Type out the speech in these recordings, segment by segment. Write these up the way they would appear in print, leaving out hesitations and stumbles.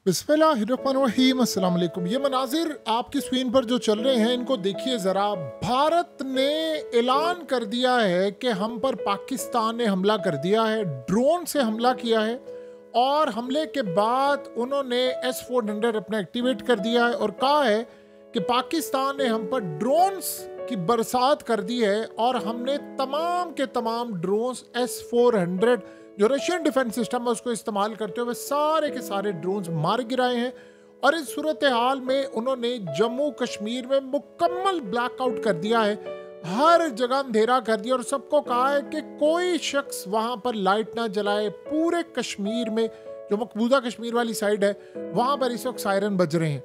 बिस्मिल्लाहिर्रहमानिर्रहीम, अस्सलाम वालेकुम। ये मनाजिर आपकी स्क्रीन पर जो चल रहे हैं इनको देखिए ज़रा। भारत ने ऐलान कर दिया है कि हम पर पाकिस्तान ने हमला कर दिया है, ड्रोन से हमला किया है। और हमले के बाद उन्होंने S-400 अपना एक्टिवेट कर दिया है और कहा है कि पाकिस्तान ने हम पर ड्रोन्स की बरसात कर दी है और हमने तमाम के तमाम ड्रोन्स S-400 जो रशियन डिफेंस सिस्टम है उसको इस्तेमाल करते हुए सारे के सारे ड्रोन्स मार गिराए हैं। और इस सूरत हाल में उन्होंने जम्मू कश्मीर में मुकम्मल ब्लैकआउट कर दिया है, हर जगह अंधेरा कर दिया और सबको कहा है कि कोई शख्स वहां पर लाइट ना जलाए। पूरे कश्मीर में जो मकबूजा कश्मीर वाली साइड है वहां पर इस वक्त सायरन बज रहे हैं।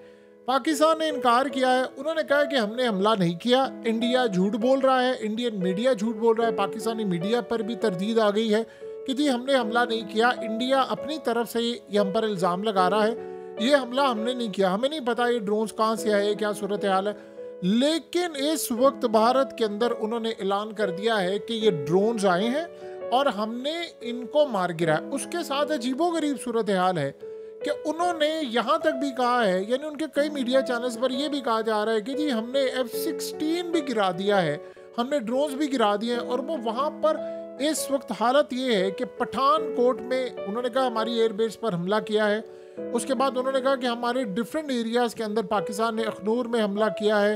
पाकिस्तान ने इनकार किया है, उन्होंने कहा कि हमने हमला नहीं किया। इंडिया झूठ बोल रहा है, इंडियन मीडिया झूठ बोल रहा है, पाकिस्तानी मीडिया पर भी तरदीद आ गई है कि जी हमने हमला नहीं किया। इंडिया अपनी तरफ से ये हम पर इल्ज़ाम लगा रहा है, ये हमला हमने नहीं किया, हमें नहीं पता ये ड्रोन्स कहाँ से आए, क्या सूरत हाल है। लेकिन इस वक्त भारत के अंदर उन्होंने ऐलान कर दिया है कि ये ड्रोन्स आए हैं और हमने इनको मार गिराया। उसके साथ अजीबोगरीब सूरत हाल है कि उन्होंने यहाँ तक भी कहा है, यानी उनके कई मीडिया चैनल्स पर यह भी कहा जा रहा है कि जी हमने F-16 भी गिरा दिया है, हमने ड्रोन्स भी गिरा दिए हैं। और वो वहाँ पर इस वक्त हालत ये है कि पठानकोट में उन्होंने कहा हमारी एयरबेस पर हमला किया है। उसके बाद उन्होंने कहा कि हमारे डिफरेंट एरियाज़ के अंदर पाकिस्तान ने अखनूर में हमला किया है,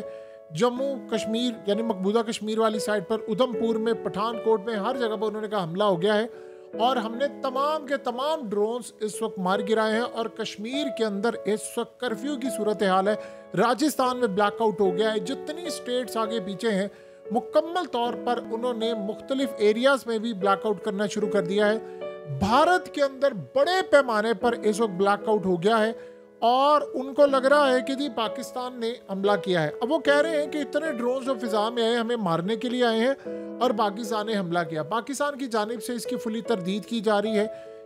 जम्मू कश्मीर यानी मकबूजा कश्मीर वाली साइड पर, उधमपुर में, पठानकोट में, हर जगह पर उन्होंने कहा हमला हो गया है और हमने तमाम के तमाम ड्रोन्स इस वक्त मार गिराए हैं। और कश्मीर के अंदर इस वक्त कर्फ्यू की सूरत हाल है, राजस्थान में ब्लैकआउट हो गया है, जितनी स्टेट्स आगे पीछे हैं मुकम्मल तौर पर उन्होंने मुख्तलिफ एरियाज में भी ब्लैकआउट करना शुरू कर दिया है। भारत के अंदर बड़े पैमाने पर इस वक्त ब्लैकआउट हो गया है और उनको लग रहा है कि जी पाकिस्तान ने हमला किया है। अब वो कह रहे हैं कि इतने ड्रोन जो फिजा में आए हमें मारने के लिए आए हैं और पाकिस्तान ने हमला किया। पाकिस्तान की जानिब से इसकी फुली तरदीद की जा रही है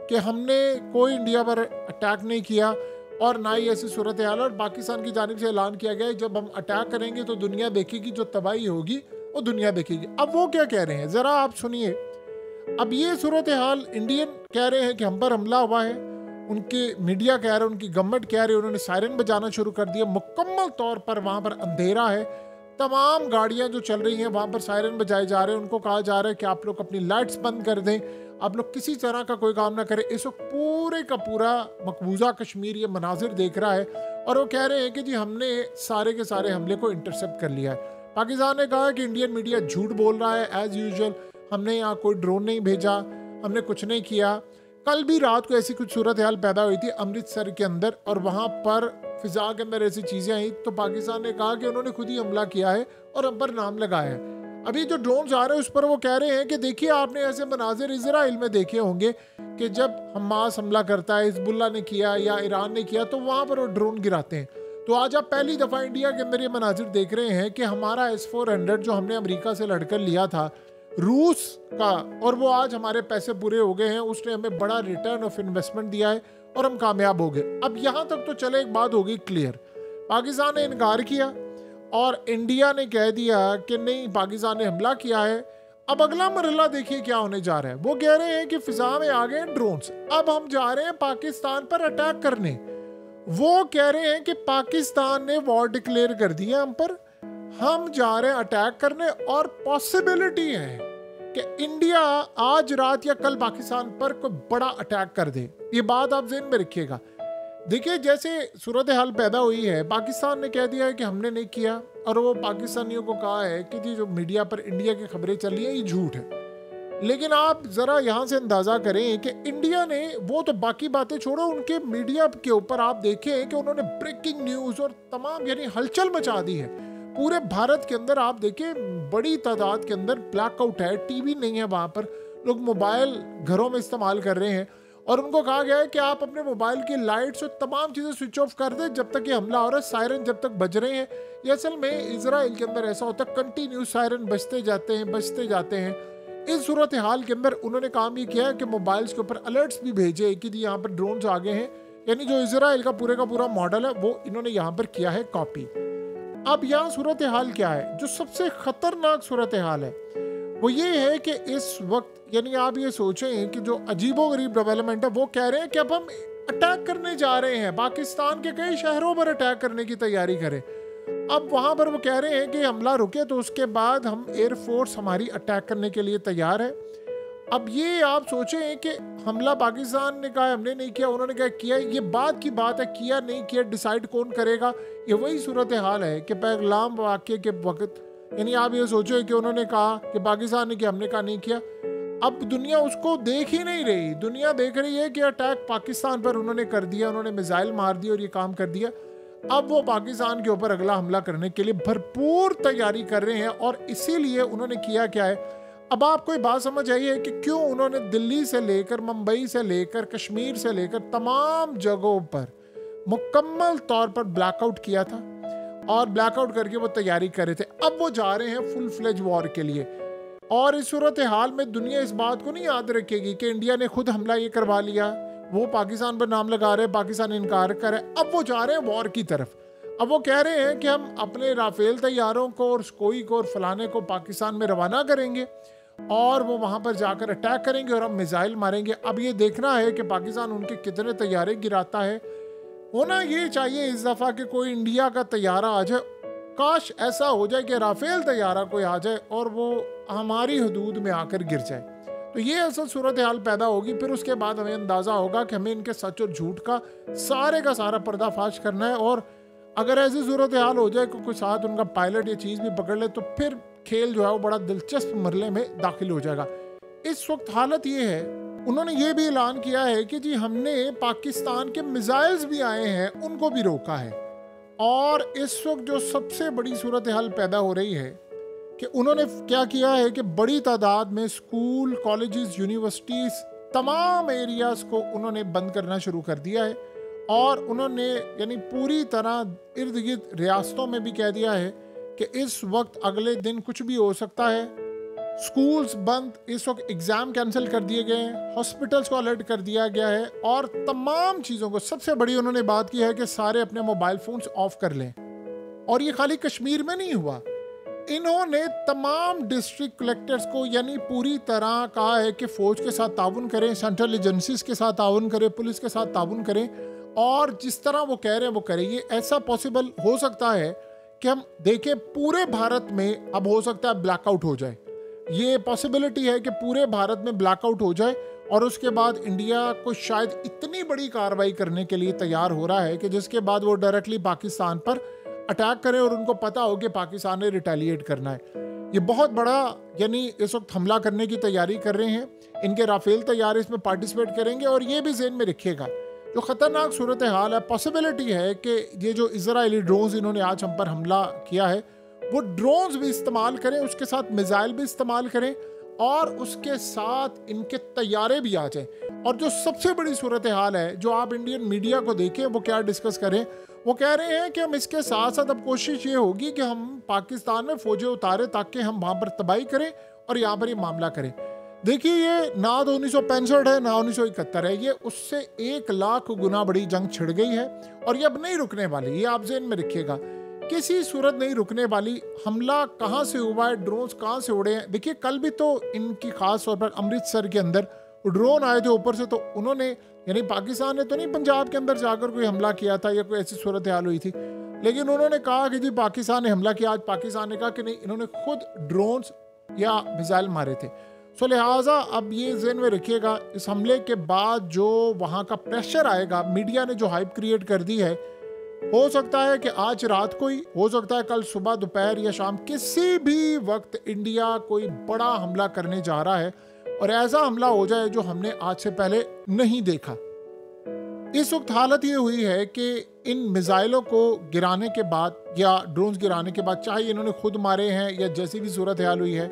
कि हमने कोई इंडिया पर अटैक नहीं किया और ना ही ऐसी सूरत हाल। और पाकिस्तान की जानिब से ऐलान किया गया है जब हम अटैक करेंगे तो दुनिया देखेगी, जो तबाही होगी वो दुनिया देखेगी। अब वो क्या कह रहे हैं जरा आप सुनिए। अब ये सूरत हाल इंडियन कह रहे हैं कि हम पर हमला हुआ है, उनके मीडिया कह रहे हैं, उनकी गवर्नमेंट कह रही है, उन्होंने सायरन बजाना शुरू कर दिया। मुकम्मल तौर पर वहां पर अंधेरा है, तमाम गाड़ियां जो चल रही हैं वहां पर सायरन बजाए जा रहे हैं। उनको कहा जा रहा है कि आप लोग अपनी लाइट्स बंद कर दें, आप लोग किसी तरह का कोई काम ना करें। इस वक्त पूरे का पूरा मकबूजा कश्मीर ये मनाजिर देख रहा है और वो कह रहे हैं कि जी हमने सारे के सारे हमले को इंटरसेप्ट कर लिया है। पाकिस्तान ने कहा कि इंडियन मीडिया झूठ बोल रहा है एज यूजुअल, हमने यहाँ कोई ड्रोन नहीं भेजा, हमने कुछ नहीं किया। कल भी रात को ऐसी कुछ सूरत हाल पैदा हुई थी अमृतसर के अंदर और वहाँ पर फिजा के अंदर ऐसी चीज़ें आई तो पाकिस्तान ने कहा कि उन्होंने खुद ही हमला किया है और हम पर नाम लगाया है। अभी जो ड्रोन आ रहे हैं उस पर वो कह रहे हैं कि देखिए आपने ऐसे मनाजिर इजराइल में देखे होंगे कि जब हमास हमला करता है, हिजबुल्लाह ने किया या ईरान ने किया तो वहाँ पर वो ड्रोन गिराते हैं। तो आज आप पहली दफ़ा इंडिया के अंदर ये मनाजिर देख रहे हैं कि हमारा S-400 जो हमने अमेरिका से लड़कर लिया था रूस का, और वो आज हमारे पैसे पूरे हो गए हैं, उसने हमें बड़ा रिटर्न ऑफ इन्वेस्टमेंट दिया है और हम कामयाब हो गए। अब यहाँ तक तो चले, एक बात हो गई क्लियर, पाकिस्तान ने इनकार किया और इंडिया ने कह दिया कि नहीं पाकिस्तान ने हमला किया है। अब अगला मरहला देखिए क्या होने जा रहा है। वो कह रहे हैं कि फिजा में आ गए ड्रोन्स, अब हम जा रहे हैं पाकिस्तान पर अटैक करने। वो कह रहे हैं कि पाकिस्तान ने वॉर डिक्लेयर कर दिया हम पर, हम जा रहे हैं अटैक करने और पॉसिबिलिटी है कि इंडिया आज रात या कल पाकिस्तान पर कोई बड़ा अटैक कर दे। ये बात आप ज़हन में रखिएगा। देखिए जैसे सूरत हाल पैदा हुई है, पाकिस्तान ने कह दिया है कि हमने नहीं किया और वो पाकिस्तानियों को कहा है कि जी जो मीडिया पर इंडिया की खबरें चल रही हैं ये झूठ है। लेकिन आप ज़रा यहाँ से अंदाज़ा करें कि इंडिया ने, वो तो बाकी बातें छोड़ो, उनके मीडिया के ऊपर आप देखें कि उन्होंने ब्रेकिंग न्यूज़ और तमाम यानी हलचल मचा दी है पूरे भारत के अंदर। आप देखें बड़ी तादाद के अंदर ब्लैकआउट है, टीवी नहीं है वहाँ पर, लोग मोबाइल घरों में इस्तेमाल कर रहे हैं और उनको कहा गया है कि आप अपने मोबाइल की लाइट्स और तमाम चीज़ें स्विच ऑफ कर दें जब तक ये हमला हो रहा है, सायरन जब तक बज रहे हैं। ये असल में इजराइल के अंदर ऐसा होता है, कंटिन्यू सायरन बजते जाते हैं। इस सूरत हाल के अंदर उन्होंने काम ये किया है कि मोबाइल्स के ऊपर अलर्ट्स भी भेजे कि जी यहाँ पर ड्रोन्स आ गए हैं, यानी जो इजराइल का पूरा मॉडल है वो इन्होंने यहाँ पर किया है कॉपी। अब यहाँ सूरत हाल क्या है, जो सबसे खतरनाक सूरत हाल है वो ये है कि इस वक्त यानी आप ये सोचें कि जो अजीबोगरीब डेवलपमेंट है, वो कह रहे हैं कि अब हम अटैक करने जा रहे हैं, पाकिस्तान के कई शहरों पर अटैक करने की तैयारी करें। अब वहां पर वो कह रहे हैं कि हमला रुके तो उसके बाद हम एयरफोर्स हमारी अटैक करने के लिए तैयार है। अब ये आप सोचें कि हमला पाकिस्तान ने कहा हमने नहीं किया, उन्होंने कहा किया, ये बात की बात है, किया नहीं किया डिसाइड कौन करेगा। ये वही सूरत हाल है कि पहलगाम वाक़े के वक्त, यानी आप ये सोचो कि उन्होंने कहा कि पाकिस्तान ने किया, हमने कहा नहीं किया। अब दुनिया उसको देख ही नहीं रही, दुनिया देख रही है कि अटैक पाकिस्तान पर उन्होंने कर दिया, उन्होंने मिसाइल मार दी और ये काम कर दिया। अब वो पाकिस्तान के ऊपर अगला हमला करने के लिए भरपूर तैयारी कर रहे हैं। और इसीलिए उन्होंने किया क्या है, अब आपको ये बात समझ आई है कि क्यों उन्होंने दिल्ली से लेकर, मुंबई से लेकर, कश्मीर से लेकर तमाम जगहों पर मुकम्मल तौर पर ब्लैकआउट किया था और ब्लैकआउट करके वो तैयारी कर रहे थे। अब वो जा रहे हैं फुल फ्लेज वॉर के लिए। और इस सूरत हाल में दुनिया इस बात को नहीं याद रखेगी कि इंडिया ने खुद हमला ये करवा लिया, वो पाकिस्तान पर नाम लगा रहे, पाकिस्तान इनकार कर रहे। अब वो जा रहे हैं वॉर की तरफ। अब वो कह रहे हैं कि हम अपने राफेल तैयारों को और सुकोई को और फलाने को पाकिस्तान में रवाना करेंगे और वो वहां पर जाकर अटैक करेंगे और हम मिसाइल मारेंगे। अब ये देखना है कि पाकिस्तान उनके कितने तैयारे गिराता है। होना ये चाहिए इस दफ़ा कि कोई इंडिया का तैयारा आ जाए, काश ऐसा हो जाए कि राफेल तैयारा कोई आ जाए और वो हमारी हदूद में आकर गिर जाए, तो ये असल सूरत हाल पैदा होगी। फिर उसके बाद हमें अंदाज़ा होगा कि हमें इनके सच और झूठ का सारा पर्दाफाश करना है। और अगर ऐसी सूरत हाल हो जाए कि कोई साथ उनका पायलट या चीज़ भी पकड़ ले तो फिर खेल जो है वो बड़ा दिलचस्प मरले में दाखिल हो जाएगा। इस वक्त हालत ये है, उन्होंने ये भी ऐलान किया है कि जी हमने पाकिस्तान के मिसाइल्स भी आए हैं उनको भी रोका है। और इस वक्त जो सबसे बड़ी सूरत हाल पैदा हो रही है कि उन्होंने क्या किया है कि बड़ी तादाद में स्कूल, कॉलेजेस, यूनिवर्सिटीज़, तमाम एरियाज़ को उन्होंने बंद करना शुरू कर दिया है। और उन्होंने यानी पूरी तरह इर्द गिर्द रियासतों में भी कह दिया है कि इस वक्त अगले दिन कुछ भी हो सकता है। स्कूल्स बंद, इस वक्त एग्ज़ाम कैंसिल कर दिए गए हैं, हॉस्पिटल्स को अलर्ट कर दिया गया है और तमाम चीज़ों को, सबसे बड़ी उन्होंने बात की है कि सारे अपने मोबाइल फ़ोन्स ऑफ कर लें। और ये खाली कश्मीर में नहीं हुआ, इन्होंने तमाम डिस्ट्रिक्ट कलेक्टर्स को यानी पूरी तरह कहा है कि फ़ौज के साथ ताउन करें, सेंट्रल एजेंसीज के साथ ताउन करें, पुलिस के साथ ताउन करें और जिस तरह वो कह रहे हैं वो करें। ये ऐसा पॉसिबल हो सकता है कि हम देखें पूरे भारत में अब हो सकता है ब्लैकआउट हो जाए। ये पॉसिबिलिटी है कि पूरे भारत में ब्लैकआउट हो जाए और उसके बाद इंडिया को शायद इतनी बड़ी कार्रवाई करने के लिए तैयार हो रहा है कि जिसके बाद वो डायरेक्टली पाकिस्तान पर अटैक करें और उनको पता हो कि पाकिस्तान ने रिटेलिएट करना है। ये बहुत बड़ा यानी इस वक्त हमला करने की तैयारी कर रहे हैं। इनके राफेल तैयारे इसमें पार्टिसिपेट करेंगे। और ये भी ज़हन में रखिएगा, जो ख़तरनाक सूरत हाल है, पॉसिबिलिटी है कि ये जो इजरायली ड्रोन्स इन्होंने आज हम पर हमला किया है वो ड्रोन्स भी इस्तेमाल करें, उसके साथ मिसाइल भी इस्तेमाल करें और उसके साथ इनके तैयारे भी आ जाएं। और जो सबसे बड़ी सूरत हाल है, जो आप इंडियन मीडिया को देखें वो क्या डिस्कस करें, वो कह रहे हैं कि हम इसके साथ साथ अब कोशिश ये होगी कि हम पाकिस्तान में फौजें उतारें ताकि हम वहाँ पर तबाही करें और यहाँ पर ये मामला करें। देखिए, ये ना तो 1965 है ना 1971 है, ये उससे 1 लाख गुना बड़ी जंग छिड़ गई है और ये अब नहीं रुकने वाली। ये आप ज़हन में रखिएगा, किसी सूरत नहीं रुकने वाली। हमला कहाँ से हुआ है, ड्रोन्स कहाँ से उड़े हैं। देखिए, कल भी तो इनकी खास तौर पर अमृतसर के अंदर ड्रोन आए थे ऊपर से, तो उन्होंने यानी पाकिस्तान ने तो नहीं पंजाब के अंदर जाकर कोई हमला किया था या कोई ऐसी सूरत हाल हुई थी, लेकिन उन्होंने कहा कि जी पाकिस्तान ने हमला किया। आज पाकिस्तान ने कहा कि नहीं, इन्होंने खुद ड्रोन्स या मिसाइल मारे थे। सो लिहाजा अब ये ज़हन में रखिएगा, इस हमले के बाद जो वहाँ का प्रेशर आएगा, मीडिया ने जो हाइप क्रिएट कर दी है, हो सकता है कि आज रात को ही, हो सकता है कल सुबह, दोपहर या शाम, किसी भी वक्त इंडिया कोई बड़ा हमला करने जा रहा है और ऐसा हमला हो जाए जो हमने आज से पहले नहीं देखा। इस वक्त हालत ये हुई है कि इन मिसाइलों को गिराने के बाद या ड्रोन्स गिराने के बाद, चाहे इन्होंने खुद मारे हैं या जैसी भी सूरत हाल हुई है,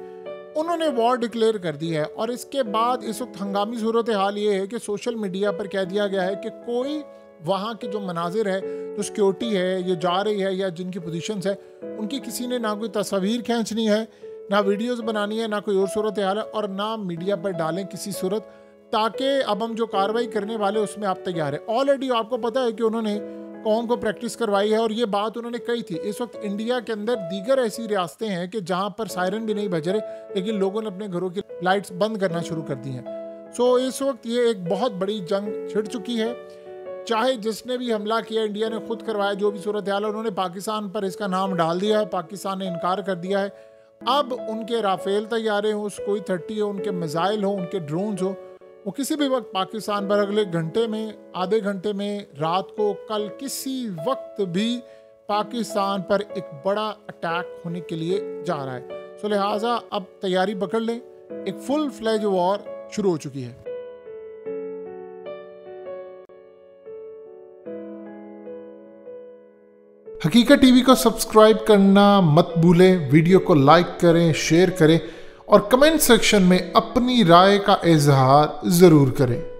उन्होंने वॉर डिक्लेयर कर दी है। और इसके बाद इस वक्त हंगामी सूरत हाल ये है कि सोशल मीडिया पर कह दिया गया है कि कोई वहाँ के जो मनाजिर है, जो सिक्योरिटी है, ये जा रही है या जिनकी पोजीशंस है, उनकी किसी ने ना कोई तस्वीर खींचनी है, ना वीडियोस बनानी है, ना कोई और सूरत हाल है और ना मीडिया पर डालें किसी सूरत, ताकि अब हम जो कार्रवाई करने वाले उसमें आप तैयार है। ऑलरेडी आपको पता है कि उन्होंने कौम को प्रैक्टिस करवाई है और ये बात उन्होंने कही थी। इस वक्त इंडिया के अंदर दीगर ऐसी रियासतें हैं कि जहाँ पर सायरन भी नहीं बज रहे, लेकिन लोगों ने अपने घरों की लाइट्स बंद करना शुरू कर दी हैं। सो इस वक्त ये एक बहुत बड़ी जंग छिड़ चुकी है। चाहे जिसने भी हमला किया, इंडिया ने खुद करवाया, जो भी सूरत हाल है, उन्होंने पाकिस्तान पर इसका नाम डाल दिया है, पाकिस्तान ने इनकार कर दिया है। अब उनके राफेल तैयारे हों, कोई 30 हो, उनके मिसाइल हो, उनके ड्रोन्स हो, वो किसी भी वक्त पाकिस्तान पर अगले घंटे में, आधे घंटे में, रात को, कल किसी वक्त भी पाकिस्तान पर एक बड़ा अटैक होने के लिए जा रहा है। सो लिहाजा अब तैयारी पकड़ लें, एक फुल फ्लेज वॉर शुरू हो चुकी है। हकीकत टीवी को सब्सक्राइब करना मत भूलें, वीडियो को लाइक करें, शेयर करें और कमेंट सेक्शन में अपनी राय का इजहार ज़रूर करें।